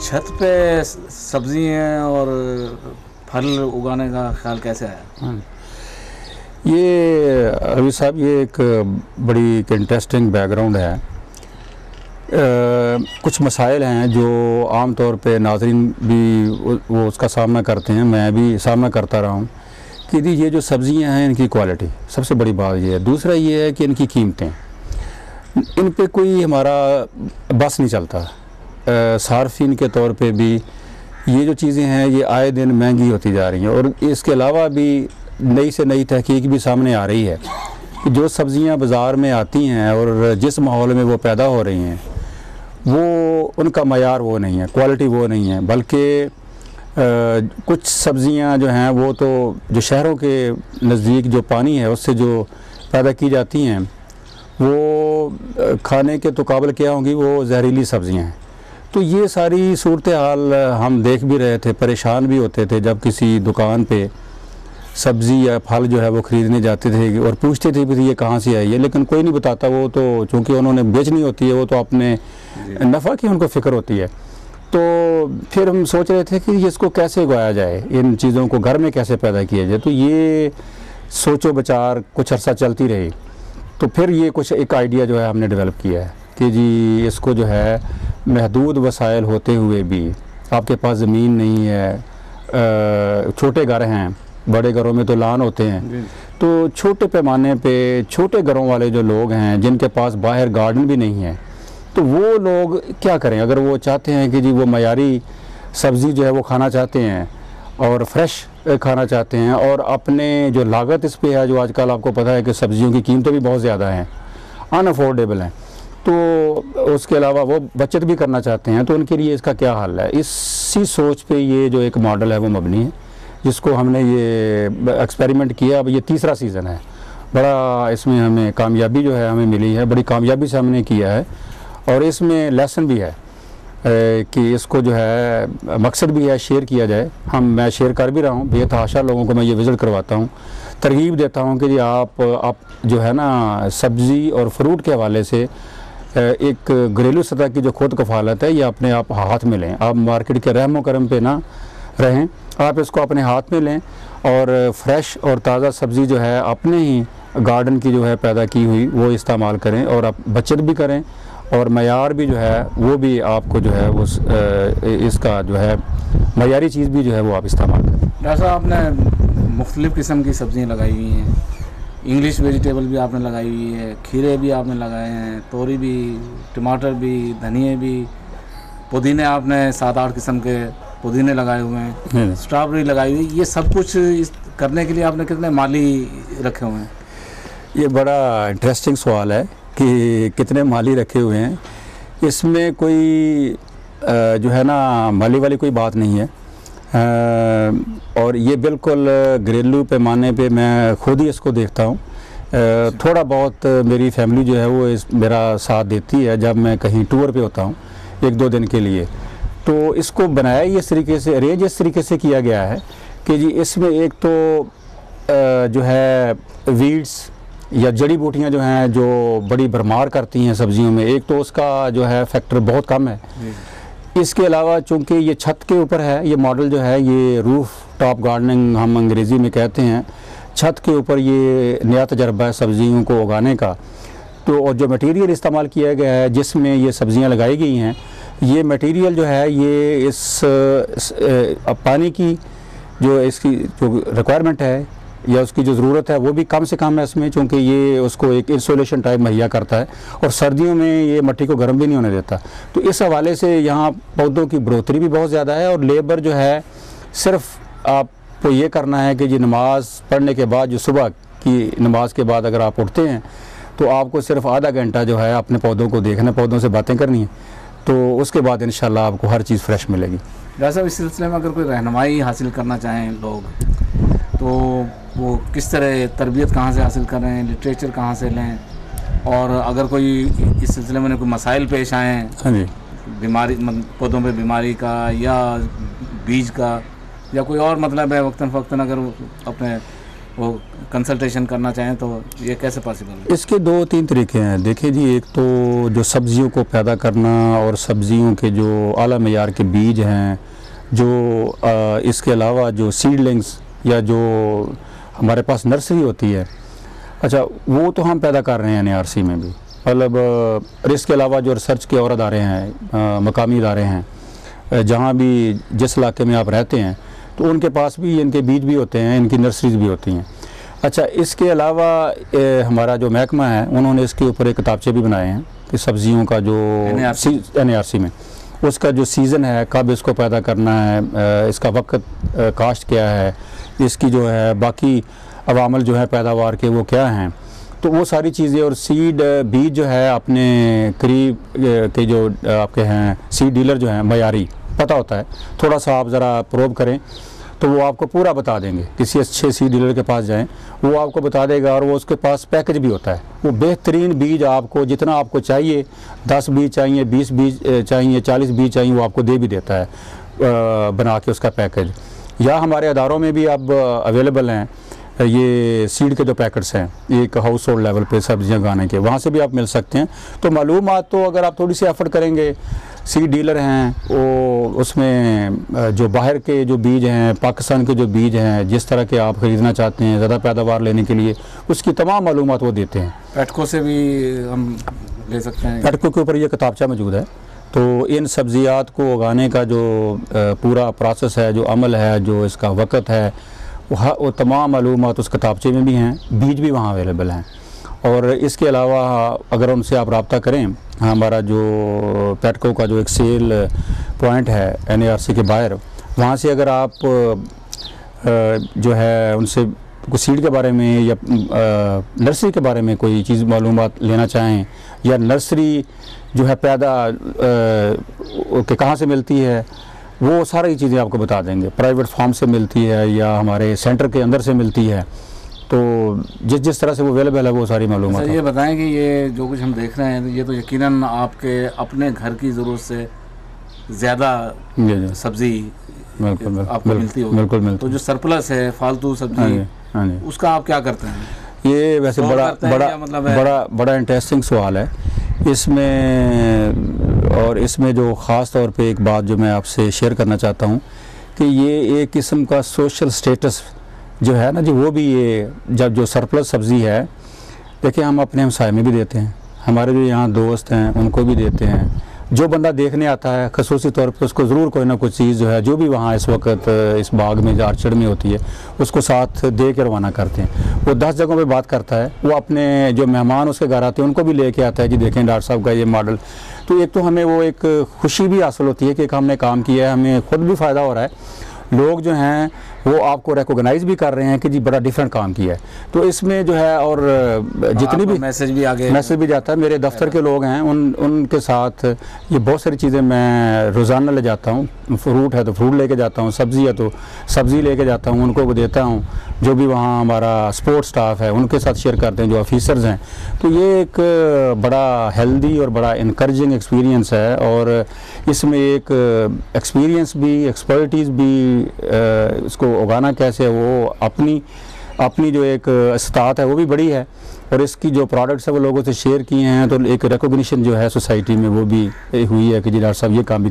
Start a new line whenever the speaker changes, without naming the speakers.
छत पे सब्जियां और फल उगाने का ख्याल कैसे आया?
ये रवि साहब, ये एक बड़ी इंटरेस्टिंग बैकग्राउंड है। कुछ मसाइल हैं जो आम तौर पे नाज़रीन भी वो उसका सामना करते हैं, मैं भी सामना करता रहा हूँ कि ये जो सब्ज़ियाँ हैं इनकी क्वालिटी सबसे बड़ी बात ये है। दूसरा ये है कि इनकी कीमतें, इन पे कोई हमारा बस नहीं चलता। सार्फिन के तौर पे भी ये जो चीज़ें हैं ये आए दिन महंगी होती जा रही हैं, और इसके अलावा भी नई से नई तहकीक भी सामने आ रही है कि जो सब्ज़ियाँ बाज़ार में आती हैं और जिस माहौल में वो पैदा हो रही हैं वो उनका मयार वो नहीं है, क्वालिटी वो नहीं है। बल्कि कुछ सब्ज़ियाँ जो हैं वो तो जो शहरों के नज़दीक जो पानी है उससे जो पैदा की जाती हैं वो खाने के तो काबिल क्या होंगी, वो जहरीली सब्ज़ियाँ हैं। तो ये सारी सूरत हाल हम देख भी रहे थे, परेशान भी होते थे जब किसी दुकान पे सब्ज़ी या फल जो है वो ख़रीदने जाते थे और पूछते थे भी ये कहाँ से आई है, लेकिन कोई नहीं बताता। वो तो चूँकि उन्होंने बेचनी होती है, वो तो अपने नफ़ा की उनको फ़िक्र होती है। तो फिर हम सोच रहे थे कि इसको कैसे उगाया जाए, इन चीज़ों को घर में कैसे पैदा किया जाए। तो ये सोचो विचार कुछ अर्सा चलती रही। तो फिर ये कुछ एक आइडिया जो है हमने डेवलप किया है कि जी इसको जो है महदूद वसाइल होते हुए भी, आपके पास ज़मीन नहीं है, छोटे घर हैं, बड़े घरों में तो लान होते हैं, तो छोटे पैमाने पे छोटे घरों वाले जो लोग हैं जिनके पास बाहर गार्डन भी नहीं है, तो वो लोग क्या करें? अगर वो चाहते हैं कि जी वो मयारी सब्ज़ी जो है वो खाना चाहते हैं और फ्रेश खाना चाहते हैं, और अपने जो लागत इस पे है, जो आजकल आपको पता है कि सब्ज़ियों की कीमतें भी बहुत ज़्यादा हैं, अनअफोर्डेबल हैं, तो उसके अलावा वो बचत भी करना चाहते हैं, तो उनके लिए इसका क्या हल है? इसी सोच पे ये जो एक मॉडल है वो मबनी है, जिसको हमने ये एक्सपेरिमेंट किया। अब ये तीसरा सीज़न है, बड़ा इसमें हमें कामयाबी जो है हमें मिली है, बड़ी कामयाबी से हमने किया है। और इसमें लेसन भी है कि इसको जो है मकसद भी है शेयर किया जाए। मैं शेयर कर भी रहा हूँ, बेतहाशा लोगों को मैं ये विज़िट करवाता हूँ, तरगीब देता हूँ कि जी आप जो है ना सब्ज़ी और फ्रूट के हवाले से एक घरेलू सतह की जो खुद कफ़ालत है ये अपने आप हाथ में लें। आप मार्केट के रहमो करम पे ना रहें, आप इसको अपने हाथ में लें और फ्रेश और ताज़ा सब्ज़ी जो है अपने ही गार्डन की जो है पैदा की हुई वो इस्तेमाल करें, और आप बचत भी करें और मयार भी जो है वो भी आपको जो है उस इसका जो है मयारी चीज़ भी जो है वो आप इस्तेमाल करें।
डॉक्टर साहब, आपने मुख्तलिफ़ किस्म की सब्ज़ियाँ लगाई हुई हैं, इंग्लिश वेजिटेबल भी आपने लगाई हुई है, खीरे भी आपने लगाए हैं, तोरी भी, टमाटर भी, धनिए भी, पुदीने आपने 7-8 किस्म के पुदीने लगाए हुए हैं, स्ट्रॉबेरी लगाई हुई। ये सब कुछ करने के लिए आपने कितने माली रखे हुए हैं?
ये बड़ा इंटरेस्टिंग सवाल है कि कितने माली रखे हुए हैं। इसमें कोई जो है ना माली वाली कोई बात नहीं है, और ये बिल्कुल घरेलू पैमाने पे मैं खुद ही इसको देखता हूँ। थोड़ा बहुत मेरी फैमिली जो है वो मेरा साथ देती है जब मैं कहीं टूर पे होता हूँ 1-2 दिन के लिए। तो इसको बनाया ही इस तरीके से, अरेंज इस तरीके से किया गया है कि जी इसमें एक तो जो है वीड्स या जड़ी बूटियाँ जो हैं जो बड़ी भरमार करती हैं सब्जियों में, एक तो उसका जो है फैक्टर बहुत कम है। इसके अलावा चूँकि ये छत के ऊपर है, ये मॉडल जो है ये रूफ टॉप गार्डनिंग हम अंग्रेज़ी में कहते हैं, छत के ऊपर ये नया तजर्बा है सब्जियों को उगाने का। तो और जो मटेरियल इस्तेमाल किया गया है जिसमें ये सब्जियां लगाई गई हैं, ये मटेरियल जो है ये इस पानी की जो इसकी जो रिक्वायरमेंट है या उसकी जो ज़रूरत है वो भी कम से कम है इसमें, चूँकि ये उसको एक इंसुलेशन टाइप मुहैया करता है और सर्दियों में ये मिट्टी को गर्म भी नहीं होने देता। तो इस हवाले से यहाँ पौधों की बढ़ोतरी भी बहुत ज़्यादा है, और लेबर जो है सिर्फ आपको ये करना है कि जी नमाज़ पढ़ने के बाद, जो सुबह की नमाज के बाद अगर आप उठते हैं तो आपको सिर्फ आधा घंटा जो है अपने पौधों को देखना, पौधों से बातें करनी है, तो उसके बाद इंशाल्लाह आपको हर चीज़ फ्रेश मिलेगी।
डॉक्टर साहब, इस सिलसिले में अगर कोई रहनुमाई हासिल करना चाहें लोग तो वो किस तरह तरबियत कहाँ से हासिल कर रहे हैं, लिटरेचर कहाँ से लें, और अगर कोई इस सिलसिले में कोई मसाइल पेश आएँ,
हाँ जी,
बीमारी पौधों पे बीमारी का या बीज का या कोई और मतलब है, वक्तन फ़क्तन अगर अपने वो कंसल्टेशन करना चाहें तो ये कैसे पॉसिबल है?
इसके 2-3 तरीके हैं। देखिए जी, एक तो जो सब्जियों को पैदा करना और सब्जियों के जो आला मेयार के बीज हैं, जो इसके अलावा जो सीडलिंग्स या जो हमारे पास नर्सरी होती है, अच्छा वो तो हम पैदा कर रहे हैं NARC में भी। मतलब इसके अलावा जो रिसर्च के और अदारे हैं, मकामी अदारे हैं, जहाँ भी जिस इलाके में आप रहते हैं तो उनके पास भी इनके बीज भी होते हैं, इनकी नर्सरीज भी होती हैं। अच्छा, इसके अलावा हमारा जो महकमा है उन्होंने इसके ऊपर एक किताबचे भी बनाए हैं कि सब्जियों का जो NARC में उसका जो सीज़न है, कब इसको पैदा करना है, इसका वक्त काश्त क्या है, इसकी जो है बाकी अवामल जो है पैदावार के वो क्या हैं, तो वो सारी चीज़ें। और सीड बीज जो है अपने करीब के जो आपके हैं सीड डीलर जो हैं मयारी पता होता है, थोड़ा सा आप ज़रा प्रोब करें तो वो आपको पूरा बता देंगे। किसी अच्छे सीड डीलर के पास जाएं, वो आपको बता देगा। और वो उसके पास पैकेज भी होता है, वो बेहतरीन बीज आपको जितना आपको चाहिए, 10 बीज चाहिए, 20 बीज चाहिए, 40 बीज चाहिए, वो आपको दे भी देता है बना के उसका पैकेज। या हमारे अदारों में भी अब अवेलेबल हैं ये सीड के जो पैकेट्स हैं, एक हाउस होल्ड लेवल पे सब्जियां उगाने के, वहाँ से भी आप मिल सकते हैं। तो मालूमात तो अगर आप थोड़ी सी एफर्ट करेंगे, सीड डीलर हैं वो उसमें जो बाहर के जो बीज हैं, पाकिस्तान के जो बीज हैं, जिस तरह के आप ख़रीदना चाहते हैं ज़्यादा पैदावार लेने के लिए, उसकी तमाम मालूमात वो देते हैं।
पेटको से भी हम ले सकते हैं।
पेटको के ऊपर ये किताबचा मौजूद है। तो इन सब्जियात को उगाने का जो पूरा प्रोसेस है, जो अमल है, जो इसका वक़्त है, वो तमाम मालूमात उस किताबचे में भी हैं, बीज भी वहाँ अवेलेबल हैं। और इसके अलावा अगर उनसे आप रब्ता करें, हमारा जो पेटको का जो एक सेल पॉइंट है NARC के बाहर, वहाँ से अगर आप जो है उनसे कुछ सीड के बारे में या नर्सरी के बारे में कोई चीज़ मालूमात लेना चाहें, या नर्सरी जो है पैदा के कहाँ से मिलती है, वो सारी चीज़ें आपको बता देंगे। प्राइवेट फार्म से मिलती है या हमारे सेंटर के अंदर से मिलती है, तो जिस तरह से वो अवेलेबल है वो सारी मालूमात।
ये बताएं कि ये जो कुछ हम देख रहे हैं ये तो यकीनन आपके अपने घर की ज़रूरत से ज़्यादा सब्ज़ी आपको मिलती होगी।
बिल्कुल मिलती।
तो जो सरप्लस है फालतू सब्जी, उसका आप क्या करते हैं?
ये वैसे बड़ा इंटरेस्टिंग सवाल है इसमें। और इसमें जो ख़ास तौर पे एक बात जो मैं आपसे शेयर करना चाहता हूँ कि ये एक किस्म का सोशल स्टेटस जो है ना जी, वो भी ये जब जो सरप्लस सब्ज़ी है, देखिए हम अपने हमसाये में भी देते हैं, हमारे जो यहाँ दोस्त हैं उनको भी देते हैं। जो बंदा देखने आता है ख़ुसूसी तौर पे उसको ज़रूर कोई ना कोई चीज़ जो है, जो भी वहाँ इस वक्त इस बाग में आर्चर्ड में होती है, उसको साथ दे के रवाना करते हैं। वो 10 जगहों पे बात करता है, वो अपने जो मेहमान उसके घर आते हैं उनको भी लेके आता है कि देखें डॉक्टर साहब का ये मॉडल। तो एक तो हमें वो एक खुशी भी हासिल होती है कि हमने काम किया है, हमें खुद भी फ़ायदा हो रहा है, लोग जो हैं वो आपको रिकॉग्नाइज़ भी कर रहे हैं कि जी बड़ा डिफरेंट काम किया है। तो इसमें जो है और जितनी भी मैसेज भी जाता है, मेरे दफ्तर के लोग हैं उनके साथ ये बहुत सारी चीज़ें मैं रोज़ाना ले जाता हूँ। फ्रूट है तो फ्रूट लेके जाता हूँ, सब्ज़ी है तो सब्ज़ी लेके जाता हूँ, उनको देता हूँ। जो भी वहाँ हमारा सपोर्ट स्टाफ है उनके साथ शेयर करते हैं, जो ऑफिसर्स हैं। तो ये एक बड़ा हेल्दी और बड़ा इनकरेजिंग एक्सपीरियंस है। और इसमें एक एक्सपीरियंस भी, एक्सपर्टीज़ भी, इसको उगाना कैसे है वो अपनी जो एक इस्तात है वो भी बड़ी है। और इसकी जो प्रोडक्ट्स है वो लोगों से शेयर किए हैं, तो एक रिकॉग्निशन जो है सोसाइटी में वो भी हुई है कि जी डॉक्टर साहब ये काम भी